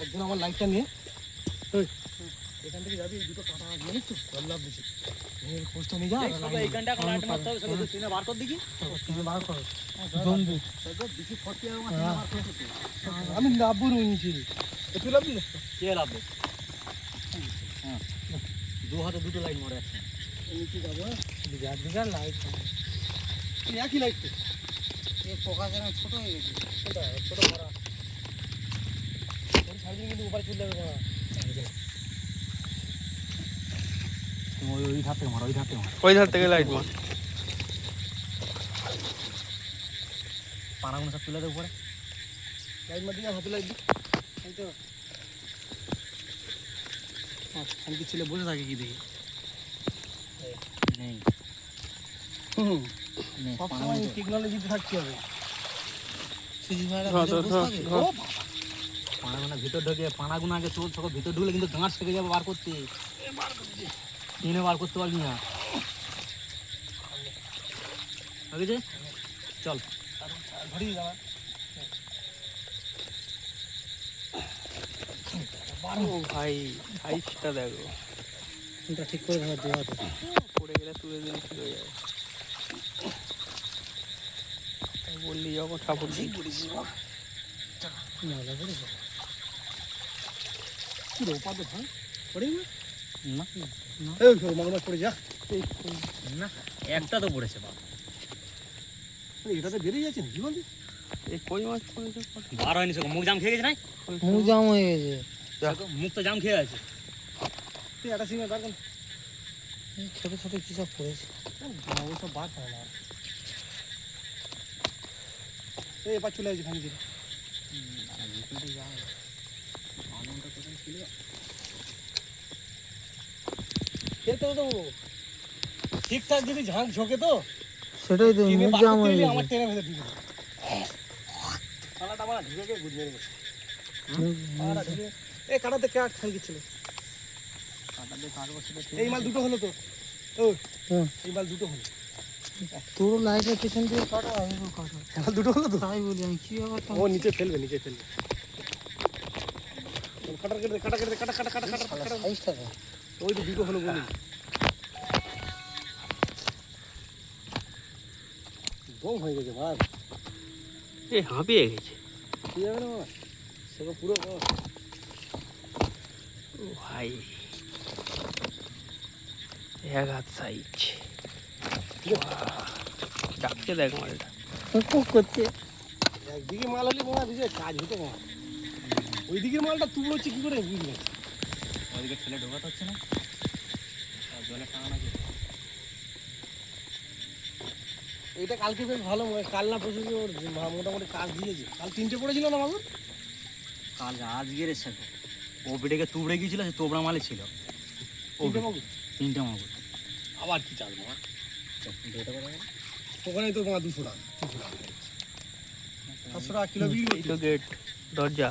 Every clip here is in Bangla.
একজন আমার লাইটটা নিয়ে এখান থেকে যাবি, দুটো কাটা জানিস তো লাভ দিচ্ছি পোস্টটা নিয়ে যা। এইখানটা লাইট মারতে হবে, সেটা তুই বার কর দেখি, বার কর আমি লাভবো নিচে, তুই লাভবি না? কে লাভবে? হ্যাঁ, দু হাতে দুটো লাইট মারা যাচ্ছে নিচে যাবো। যার লাইট একই লাইট তো, ফোকাস এখন ছোট হয়ে গেছে, ছোট করা কিন্তু উপরে চলে যাবে। ওই ধার থেকে মার, ওই ধার থেকে মার, ওই ধার থেকে লাইট মার। পানাগুলো সব তুলে দেবো উপরে, লাইট মার দিকে হাতে লাইট দিই। তো খানকি ছেলে বসে থাকে কি দেখি নেই, সবসময় টেকনোলজিতে থাকতে হবে। পানাগুনা ভিতর ঢুকে, পানাগুনা আগে তোর সব ভিতর ঢুকলে কিন্তু গাঁট থেকে যাবে বার করতে, টেনে বার করতে পারবি না। আগে চল ধরি যাওয়া ভাই, সাইজটা দেখো, এটা ঠিক করে ধর দেওয়া তো, পড়ে গেলে তুলে দিলে ঠিক হয়ে যাবে। বললি যখন ঠাকুর দিয়ে পড়েছি একটা তো পড়েছে, এটা তো বেরিয়ে যাচ্ছে কি বলছি, এই কই মাছ পড়েছে বার হয়নি, সে মুখ জাম খেয়ে গেছে, নাই মুখ জাম হয়ে গেছে, মুখ তো জাম খেয়ে আছে। একটা সিঙ্গা বার ছোট ছোট কি সব পড়েছে, সব বার করে না। এবার চলে আসছে ভাঙি দিলে ঠিকঠাক যদি ঝাঁক ঝোঁকে তো সেটাই তো আমার টেনে ভেতর ঢুকে পালাটা আমার ঢুকে বুঝে গেছে। এই কাটাতে কে খাই ছিল, এই মাল দুটো হলো তো, এই মাল দুটো হলো, তোর লাইটের পেছন দিয়ে কাটা, মাল দুটো হলো তো, তাই বলি আমি কি ব্যাপার। ও নিচে ফেলবে, নিচে ফেলবে, কাটা কেটে কাটা কেটে কাটা কাটা কাটা কাটা কাটা সাইজটা ওই তো দুটো হলো বলি, বম হয়ে গেছে ভাই, এই হাঁপিয়ে গেছে কি যাবে না বাবা, সেটা পুরো ভাই এক হাত সাইজ ডাকছে, দেখ মালটা করছে, একদিকে মাল হলে বাবা বুঝে কাজ হতো বাবা, ওইদিকে মালটা তুলো হচ্ছে কি করে বুঝলি, ওইদিকে ছেলে ঢোকাতে হচ্ছে না, জলে টাঙানো আছে। এইটা কালকে বেশ ভালো, কাল না পরশু ওর মোটামুটি কাজ দিয়েছে, কাল 3টে পড়েছিল না মাগুর, কাল আজকের এসে ও বেটেকে তুবড়ে গিয়েছিল, সে তোবড়া মালে ছিল 3টে মাগুর, আবার কি চাল মামা ওখানে তো তোমার 200 টাকা 700 টাকা কিলো বিক্রি তো। গেট দরজা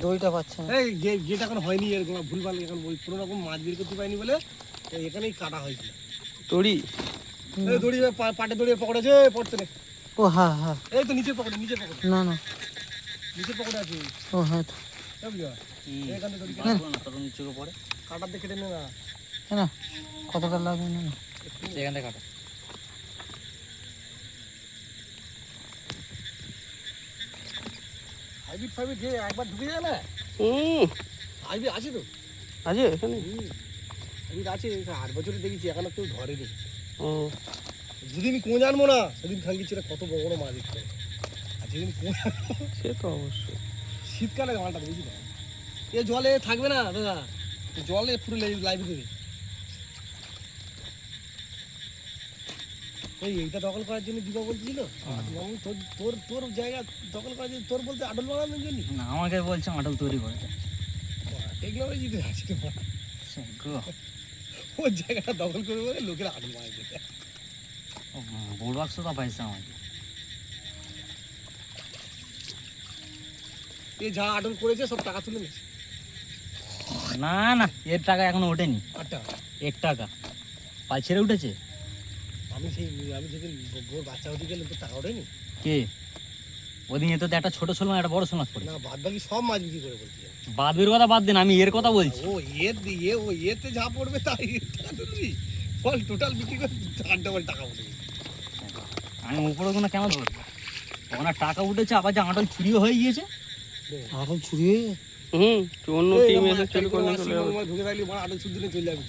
দইটা পাচ্ছে না, এই গেট এখন হয়নি, এরকম ভুলভাল এখন ওই কোনো রকম মাছ বের করতে পারিনি বলে এখানেই কাটা হয়েছিল দড়ি, দড়ি পাটে দড়িয়ে পকড়েছে পড়তে নেই। ও হ্যাঁ হ্যাঁ, এই তো নিচে পকড়ে, নিচে পকড়ে, না না নিচে পকড়ে আছে। ও হ্যাঁ এখান থেকে দড়ি কাটা নিচে পড়ে, কাটার দিয়ে কেটে নে না, না কতটা লাগবে না, এখান থেকে কাটা। হাইব্রিড ফাইব্রিড যে একবার ঢুকে যায় না, হাইব্রিড আছে তো, আছে এখানে হাইব্রিড আছে, 8 বছরে দেখেছি, এখনো কেউ ধরেনি। ও যেদিন কোন জানবো না সেদিন খাঙ্গি ছিল কত বড় বড় মাছ দেখতে, আর যেদিন কোন সে তো অবশ্যই শীতকালে মালটা বুঝি না, এ জলে থাকবে না দাদা, জলে পুরো লাইভ দেবে। এইটা দখল করার জন্য দিবা বলছিল, তোর তোর জায়গা দখল করার জন্য, তোর বলতে আটল বানানোর জন্য না, আমাকে বলছে আটল তৈরি করে টেকনোলজি তো আছে, ওর জায়গাটা দখল করে বলে লোকেরা আটল বানাই দেবে, বড় বাক্স তো পাইছে আমাকে। এই যা আটল করেছে সব টাকা তুলে নিয়েছে। না না, এর টাকা এখনো ওঠেনি। 8 টাকা 1 টাকা পাল ছেড়ে উঠেছে। আমি যেদিন বোর বাচ্চা হতে গেলে তো টাকা ওঠেনি। কে ওদিন তো একটা ছোট শোল একটা বড় শোল মাছ পড়ে। না বাদ বাকি সব মাছ বিক্রি করে বলছি। বাদের কথা বাদ দেন, আমি এর কথা বলছি। ও এর দিয়ে ও এতে যা পড়বে তাই টাকা তুলবি। ফল টোটাল বিক্রি করে 8 ডবল টাকা উঠবে। আমি উপরে কোনো কেন ধরবো? ওনার টাকা উঠেছে, আবার যে আটল চুরিও হয়ে গিয়েছে। আটল চুরি হয়ে অন্য টিম এসে চুরি করে নিয়ে চলে যাবে। ঢুকে থাকলে বড় আটল চুরি দিনে চলে যাবে।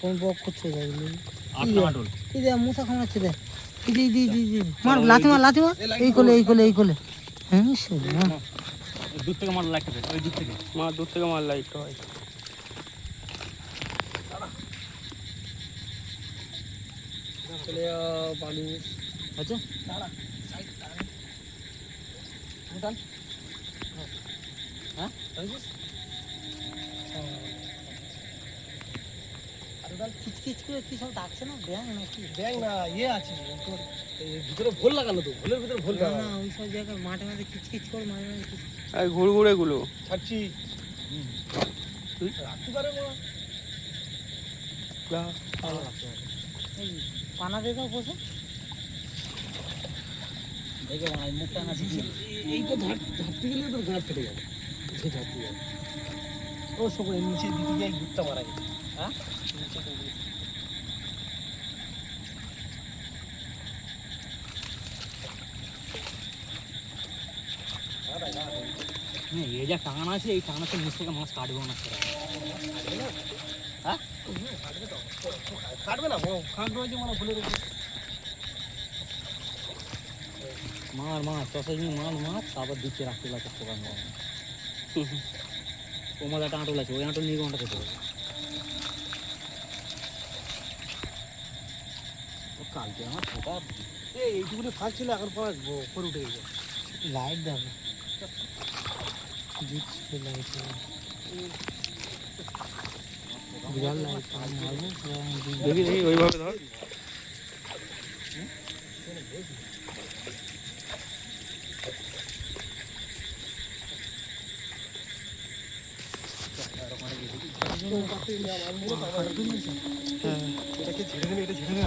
কোন বক করছে যাইলি আটটা আটল এই যে মুসা খামাচ্ছে দে দি মার লাথি মার এই কোলে হ্যাঁ শুনে দূর থেকে মার লাগতে পারে, ওই দূর থেকে মাছ দূর থেকে মাছ লাইট হয়। চলে মানুষ আচ্ছা হ্যাঁ কিচকিচ করে কি সব ডাকছে না ব্যাং নাকি ব্যাং না আছে তোর এই ভিতরে ভোল লাগানো তো ভোলের ভিতরে ভোল না লাগানো ওই সব জায়গায় মাঠে কিচকিচ করে মাঝে এই ঘুরঘুরে গুলো ছাড়ছি রাখতে পারে না এই পানা দিয়ে দাও বসে দেখে ভাই মুখটা না এইটা ঝাড়তে গেলে তোর গাঁট ফেটে যাবে সে ঝাড়তে যাবে ও সব নিচে দিকে যাই গুড়টা মারা গেছে হ্যাঁ এই যা টান আছে, এই টানাতে নিচ থেকে মাছ কাটবো না। হ্যাঁ কাটবে না কাটবে হয়েছে মানে ভুলের উপরে মাছ চষা মাছ তারপর দিচ্ছে রাখতে লাগছে পোকার মাছ। ও মাছ একটা আঁটল আছে, ওই আঁটল নিয়ে ঘন্টা খেতে হবে। কালকে আমার পোকা এইটুকুনি ফাঁক ছিল এখন পর উপরে উঠে গেছে লাইট দেবে বিরাট লাইট দেখি ওইভাবে ধর। এটাকে ছেড়ে দিলে এটা ছেড়ে না